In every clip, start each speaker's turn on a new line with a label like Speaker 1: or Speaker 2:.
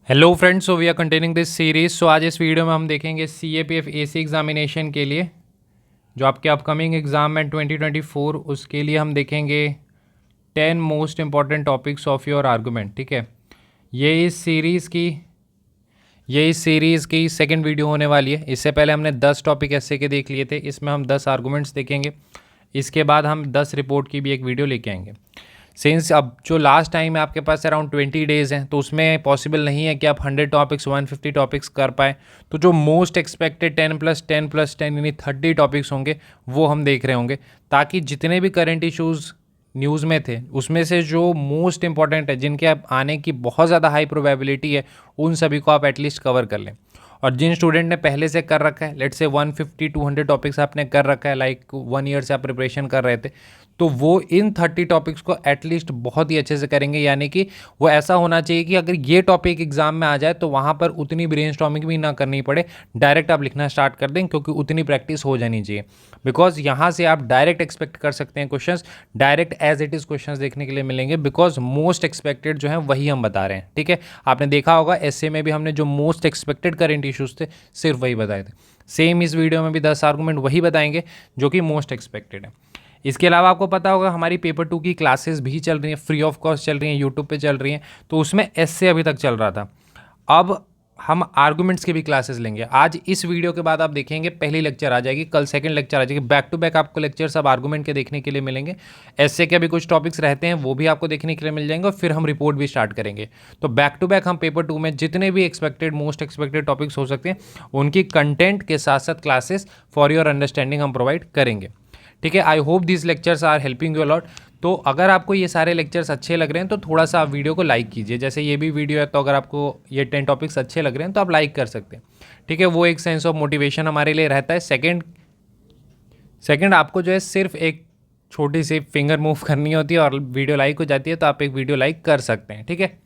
Speaker 1: Hello friends, so we are continuing this series. सो आज इस वीडियो में हम देखेंगे CAPF AC एग्जामिनेशन के लिए जो आपके अपकमिंग एग्ज़ाम है 2024, उसके लिए हम देखेंगे 10 most important topics of your argument. ठीक है, ये इस सीरीज़ की सेकंड वीडियो होने वाली है। इससे पहले हमने 10 टॉपिक ऐसे के देख लिए थे, इसमें हम 10 आर्गूमेंट्स देखेंगे। इसके बाद हम 10 रिपोर्ट की भी एक वीडियो लेके आएंगे। सिंस अब जो लास्ट टाइम है आपके पास अराउंड 20 डेज़ हैं, तो उसमें पॉसिबल नहीं है कि आप 100 टॉपिक्स 150 टॉपिक्स कर पाए। तो जो मोस्ट एक्सपेक्टेड 10+10+10 यानी 30 टॉपिक्स होंगे वो हम देख रहे होंगे, ताकि जितने भी करंट इश्यूज़ न्यूज़ में थे उसमें से जो मोस्ट इंपॉर्टेंट है, जिनके आप आने की बहुत ज़्यादा हाई प्रोबेबिलिटी है, उन सभी को आप एटलीस्ट कवर कर लें। और जिन स्टूडेंट ने पहले से कर रखा है, लेट्स से 150-200 टॉपिक्स आपने कर रखा है, लाइक 1 ईयर से आप प्रिपरेशन कर रहे थे, तो वो इन 30 टॉपिक्स को एटलीस्ट बहुत ही अच्छे से करेंगे। यानी कि वो ऐसा होना चाहिए कि अगर ये टॉपिक एग्जाम में आ जाए तो वहाँ पर उतनी ब्रेनस्टॉर्मिंग भी ना करनी पड़े, डायरेक्ट आप लिखना स्टार्ट कर दें, क्योंकि उतनी प्रैक्टिस हो जानी चाहिए। बिकॉज यहाँ से आप डायरेक्ट एक्सपेक्ट कर सकते हैं questions, direct as it is questions देखने के लिए मिलेंगे, बिकॉज मोस्ट एक्सपेक्टेड जो है वही हम बता रहे हैं। ठीक है, आपने देखा होगा एसए में भी हमने जो मोस्ट एक्सपेक्टेड करेंट इश्यूज थे सिर्फ वही बताए थे। सेम इस वीडियो में भी 10 आर्गूमेंट वही बताएंगे जो कि मोस्ट एक्सपेक्टेड है। इसके अलावा आपको पता होगा हमारी पेपर 2 की क्लासेस भी चल रही हैं, फ्री ऑफ कॉस्ट चल रही हैं, यूट्यूब पे चल रही हैं। तो उसमें एसए अभी तक चल रहा था, अब हम आर्गूमेंट्स की भी क्लासेस लेंगे। आज इस वीडियो के बाद आप देखेंगे पहली लेक्चर आ जाएगी, कल सेकंड लेक्चर आ जाएगी, बैक टू बैक आपको लेक्चर सब आर्गूमेंट के देखने के लिए मिलेंगे। एसए के भी कुछ टॉपिक्स रहते हैं वो भी आपको देखने के लिए मिल जाएंगे, और फिर हम रिपोर्ट भी स्टार्ट करेंगे। तो बैक टू बैक हम पेपर 2 में जितने भी एक्सपेक्टेड मोस्ट एक्सपेक्टेड टॉपिक्स हो सकते हैं उनकी कंटेंट के साथ साथ क्लासेस फॉर योर अंडरस्टैंडिंग हम प्रोवाइड करेंगे। ठीक है, I hope this lectures are helping you a lot. तो अगर आपको ये सारे लेक्चर्स अच्छे लग रहे हैं तो थोड़ा सा आप वीडियो को लाइक कीजिए। जैसे ये भी वीडियो है, तो अगर आपको ये 10 टॉपिक्स अच्छे लग रहे हैं तो आप लाइक कर सकते हैं। ठीक है, वो एक सेंस ऑफ मोटिवेशन हमारे लिए रहता है। सेकंड आपको जो है सिर्फ एक छोटी सी फिंगर मूव करनी होती है और वीडियो लाइक हो जाती है, तो आप एक वीडियो लाइक कर सकते हैं। ठीक है,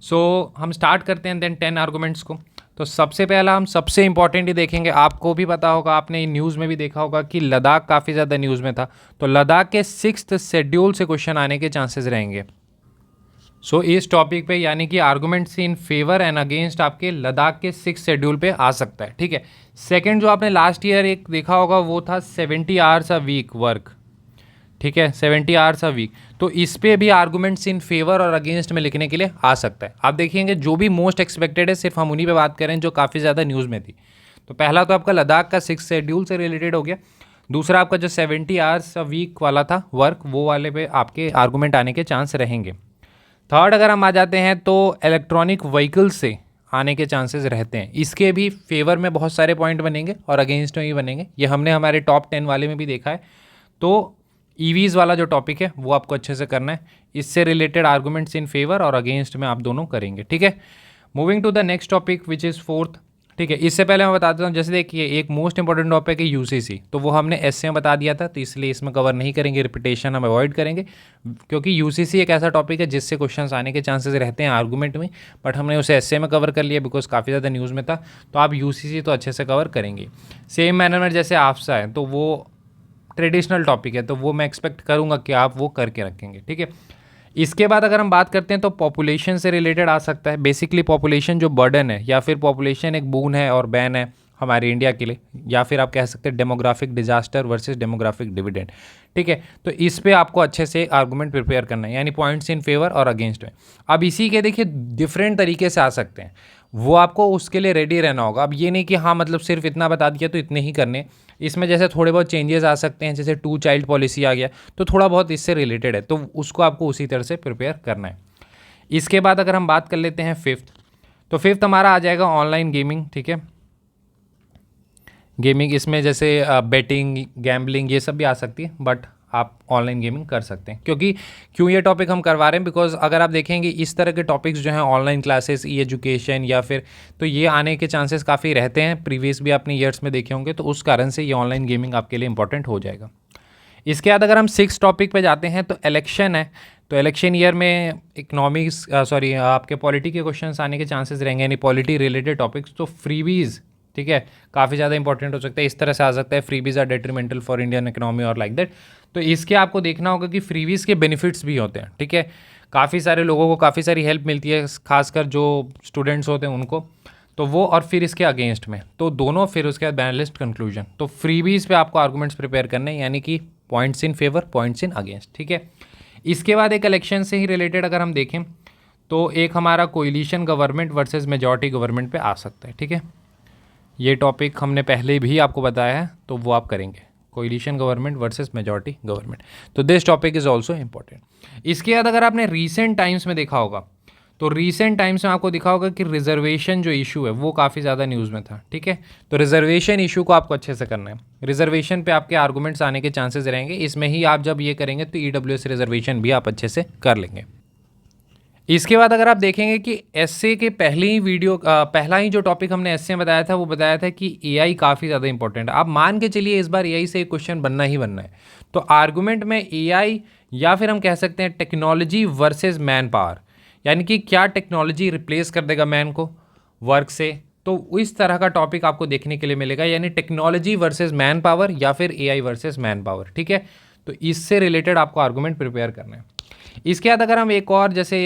Speaker 1: सो हम स्टार्ट करते हैं देन 10 आर्गूमेंट्स को। तो सबसे पहला हम सबसे इंपॉर्टेंट ही देखेंगे। आपको भी पता होगा, आपने न्यूज़ में भी देखा होगा कि लद्दाख काफ़ी ज़्यादा न्यूज़ में था, तो लद्दाख के 6th शेड्यूल से क्वेश्चन आने के चांसेस रहेंगे। सो इस टॉपिक पे यानी कि arguments in favour and against आपके लद्दाख के 6th शेड्यूल पे आ सकता है। ठीक है, सेकेंड जो आपने लास्ट ईयर एक देखा होगा वो था 70 आवर्स अ वीक वर्क। ठीक है, 70 आवर्स अ वीक, तो इस पे भी आर्गूमेंट्स इन फेवर और अगेंस्ट में लिखने के लिए आ सकता है। आप देखिएंगे जो भी मोस्ट एक्सपेक्टेड है सिर्फ हम उन्हीं पे बात करें जो काफ़ी ज़्यादा न्यूज़ में थी। तो पहला तो आपका लद्दाख का 6th शेड्यूल से रिलेटेड हो गया। दूसरा आपका जो 70 आवर्स अ वीक वाला था वर्क, वो वाले पे आपके आर्गूमेंट आने के चांस रहेंगे। थर्ड अगर हम आ जाते हैं तो इलेक्ट्रॉनिक व्हीकल से आने के चांसेस रहते हैं। इसके भी फेवर में बहुत सारे पॉइंट बनेंगे और अगेंस्ट में भी बनेंगे। ये हमने हमारे टॉप 10 वाले में भी देखा है। तो ईवीज़ वाला जो टॉपिक है वो आपको अच्छे से करना है। इससे रिलेटेड आर्गूमेंट्स इन फेवर और अगेंस्ट में आप दोनों करेंगे। ठीक है, moving to the next topic which is fourth. ठीक है, इससे पहले मैं बता देता हूँ, जैसे देखिए एक मोस्ट इंपॉर्टेंट टॉपिक है यूसीसी, तो वो हमने एसए में बता दिया था, तो इसलिए इसमें कवर नहीं करेंगे, रिपीटेशन हम अवॉइड करेंगे, क्योंकि यूसीसी एक ऐसा टॉपिक है जिससे क्वेश्चंस आने के चांसेस रहते हैं आर्गूमेंट में, बट हमने उसे एसए में कवर कर लिया बिकॉज काफ़ी ज़्यादा न्यूज़ में था। तो आप यूसीसी तो अच्छे से कवर करेंगे। सेम मैनर में जैसे आफ्सा है, तो वो ट्रेडिशनल टॉपिक है, तो वो मैं एक्सपेक्ट करूँगा कि आप वो करके रखेंगे। ठीक है, इसके बाद अगर हम बात करते हैं तो पॉपुलेशन से रिलेटेड आ सकता है। बेसिकली पॉपुलेशन जो बर्डन है, या फिर पॉपुलेशन एक बून है और बैन है हमारे इंडिया के लिए, या फिर आप कह सकते हैं demographic disaster versus demographic dividend. ठीक है, तो इस पे आपको अच्छे से आर्गूमेंट प्रिपेयर करना है, यानी पॉइंट्स इन फेवर और अगेंस्ट में। अब इसी के देखिए डिफरेंट तरीके से आ सकते हैं, वो आपको उसके लिए रेडी रहना होगा। अब ये नहीं कि हाँ मतलब सिर्फ इतना बता दिया तो इतने ही करने, इसमें जैसे थोड़े बहुत चेंजेस आ सकते हैं, जैसे 2 चाइल्ड पॉलिसी आ गया, तो थोड़ा बहुत इससे रिलेटेड है, तो उसको आपको उसी तरह से प्रिपेयर करना है। इसके बाद अगर हम बात कर लेते हैं फिफ्थ, तो फिफ्थ हमारा आ जाएगा ऑनलाइन गेमिंग। ठीक है, गेमिंग इसमें जैसे बेटिंग, गैम्बलिंग ये सब भी आ सकती है, बट आप ऑनलाइन गेमिंग कर सकते हैं। क्यों ये टॉपिक हम करवा रहे हैं, बिकॉज अगर आप देखेंगे इस तरह के टॉपिक्स जो हैं ऑनलाइन क्लासेस, ई एजुकेशन या फिर, तो ये आने के चांसेस काफ़ी रहते हैं। प्रीवियस भी आपने ईयर्स में देखे होंगे, तो उस कारण से ये ऑनलाइन गेमिंग आपके लिए इंपॉर्टेंट हो जाएगा। इसके बाद अगर हम 6 टॉपिक पे जाते हैं तो इलेक्शन है, तो इलेक्शन ईयर में इकोनॉमिक्स आपके पॉलिटी के क्वेश्चंस आने के चांसेस रहेंगे, यानी पॉलिटी रिलेटेड टॉपिक्स। तो फ्रीबीज़, ठीक है, काफ़ी ज़्यादा इंपॉर्टेंट हो सकता है। इस तरह से आ सकता है freebies are detrimental for Indian economy और लाइक दैट। तो इसके आपको देखना होगा कि फ्रीबीज़ के बेनिफिट्स भी होते हैं। ठीक है, काफ़ी सारे लोगों को काफ़ी सारी हेल्प मिलती है, खासकर जो स्टूडेंट्स होते हैं उनको, तो वो और फिर इसके अगेंस्ट में, तो दोनों, फिर उसके बाद बैलेंस्ड कंक्लूजन। तो फ्रीबीज पे आपको आर्गूमेंट्स प्रिपेयर करने हैं, यानी कि points in favour, points in against, ठीक है। इसके बाद एक इलेक्शन से ही रिलेटेड अगर हम देखें तो एक हमारा collision government versus majority government पे आ सकता है, ठीक है। ये टॉपिक हमने पहले भी आपको बताया है, तो वो आप करेंगे, coalition government versus majority government. तो this topic is also important. इसके बाद अगर आपने रीसेंट टाइम्स में देखा होगा, तो रीसेंट टाइम्स में आपको दिखा होगा कि रिजर्वेशन जो इशू है वो काफ़ी ज़्यादा न्यूज़ में था, ठीक है। तो रिजर्वेशन इशू को आपको अच्छे से करना है। रिजर्वेशन पे आपके आर्गूमेंट्स आने के चांसेस रहेंगे, इसमें ही आप जब ये करेंगे तो ईडब्ल्यूएस रिजर्वेशन भी आप अच्छे से कर लेंगे। इसके बाद अगर आप देखेंगे कि एसए के पहले ही वीडियो पहला ही जो टॉपिक हमने एसए में बताया था, वो बताया था कि एआई काफ़ी ज़्यादा इंपॉर्टेंट है। आप मान के चलिए इस बार एआई से एक क्वेश्चन बनना ही बनना है। तो आर्गूमेंट में एआई, या फिर हम कह सकते हैं टेक्नोलॉजी वर्सेस मैन पावर, यानी कि क्या टेक्नोलॉजी रिप्लेस कर देगा मैन को वर्क से, तो इस तरह का टॉपिक आपको देखने के लिए मिलेगा, यानी टेक्नोलॉजी वर्सेस मैन पावर या फिर एआई वर्सेस मैन पावर, ठीक है। तो इससे रिलेटेड आपको आर्गूमेंट प्रिपेयर करना है। इसके बाद अगर हम एक और जैसे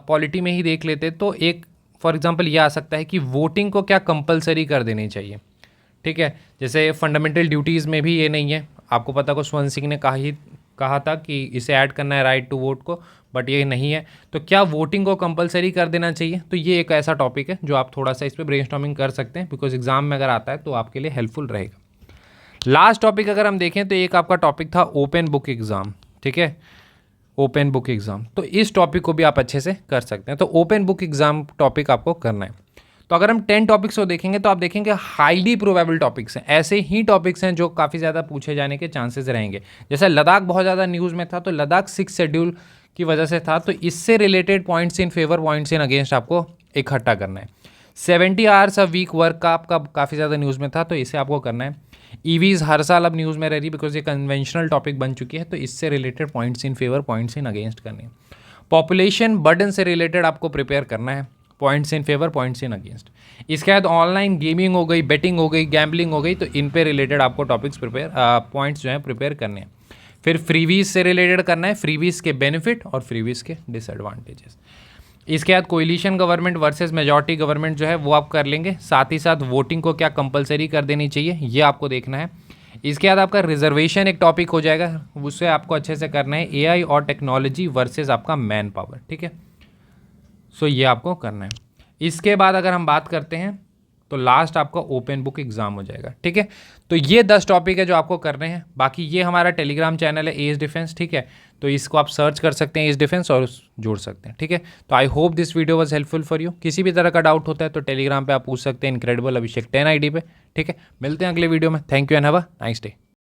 Speaker 1: पॉलिटी में ही देख लेते, तो एक फॉर एग्जांपल ये आ सकता है कि वोटिंग को क्या कंपलसरी कर देनी चाहिए, ठीक है। जैसे फंडामेंटल ड्यूटीज़ में भी ये नहीं है, आपको पता को स्वर्ण सिंह ने कहा था कि इसे ऐड करना है राइट टू वोट को, बट ये नहीं है। तो क्या वोटिंग को कंपलसरी कर देना चाहिए? तो ये एक ऐसा टॉपिक है जो आप थोड़ा सा इस पर ब्रेनस्टॉर्मिंग कर सकते हैं, बिकॉज एग्जाम में अगर आता है तो आपके लिए हेल्पफुल रहेगा। लास्ट टॉपिक अगर हम देखें तो एक आपका टॉपिक था ओपन बुक एग्ज़ाम, ठीक है, ओपन बुक एग्ज़ाम। तो इस टॉपिक को भी आप अच्छे से कर सकते हैं। तो ओपन बुक एग्ज़ाम टॉपिक आपको करना है। तो अगर हम 10 टॉपिक्स को देखेंगे तो आप देखेंगे हाईली प्रोबेबल टॉपिक्स हैं, ऐसे ही टॉपिक्स हैं जो काफ़ी ज़्यादा पूछे जाने के चांसेस रहेंगे। जैसे लद्दाख बहुत ज़्यादा न्यूज़ में था, तो लद्दाख 6 शेड्यूल की वजह से था, तो इससे related points in favour, points in against आपको इकट्ठा करना है। 70 आवर्स अ वीक वर्क का आपका काफ़ी ज़्यादा न्यूज़ में था, तो इसे आपको करना है। ईवीज़ हर साल अब न्यूज़ में रह रही, बिकॉज ये कन्वेंशनल टॉपिक बन चुकी है, तो इससे related points in favour, points in against करने हैं। पॉपुलेशन बर्डन से रिलेटेड आपको प्रिपेयर करना है, points in favour, points in against. इसके बाद ऑनलाइन गेमिंग हो गई, बेटिंग हो गई, गैम्बलिंग हो गई, तो इन पे रिलेटेड आपको टॉपिक्स पॉइंट्स जो हैं प्रिपेयर करने हैं। फिर फ्रीवीज से रिलेटेड करना है, फ्रीवीज के बेनिफिट और फ्रीवीज के डिसएडवांटेजेस। इसके बाद collision government versus majority government जो है वो आप कर लेंगे। साथ ही साथ वोटिंग को क्या कंपलसरी कर देनी चाहिए, ये आपको देखना है। इसके बाद आपका रिजर्वेशन एक टॉपिक हो जाएगा, उससे आपको अच्छे से करना है। एआई और टेक्नोलॉजी वर्सेस आपका मैन पावर, ठीक है। सो ये आपको करना है। इसके बाद अगर हम बात करते हैं तो लास्ट आपका ओपन बुक एग्जाम हो जाएगा, ठीक है। तो ये 10 टॉपिक है जो आपको करने हैं। बाकी ये हमारा टेलीग्राम चैनल है एज डिफेंस, ठीक है, तो इसको आप सर्च कर सकते हैं एज डिफेंस और जोड़ सकते हैं, ठीक है। तो आई hope this video was helpful for you. किसी भी तरह का डाउट होता है तो टेलीग्राम पे आप पूछ सकते हैं, इनक्रेडिबल अभिषेक 10 ID पे, ठीक है। मिलते हैं अगले वीडियो में। Thank you and have a nice day.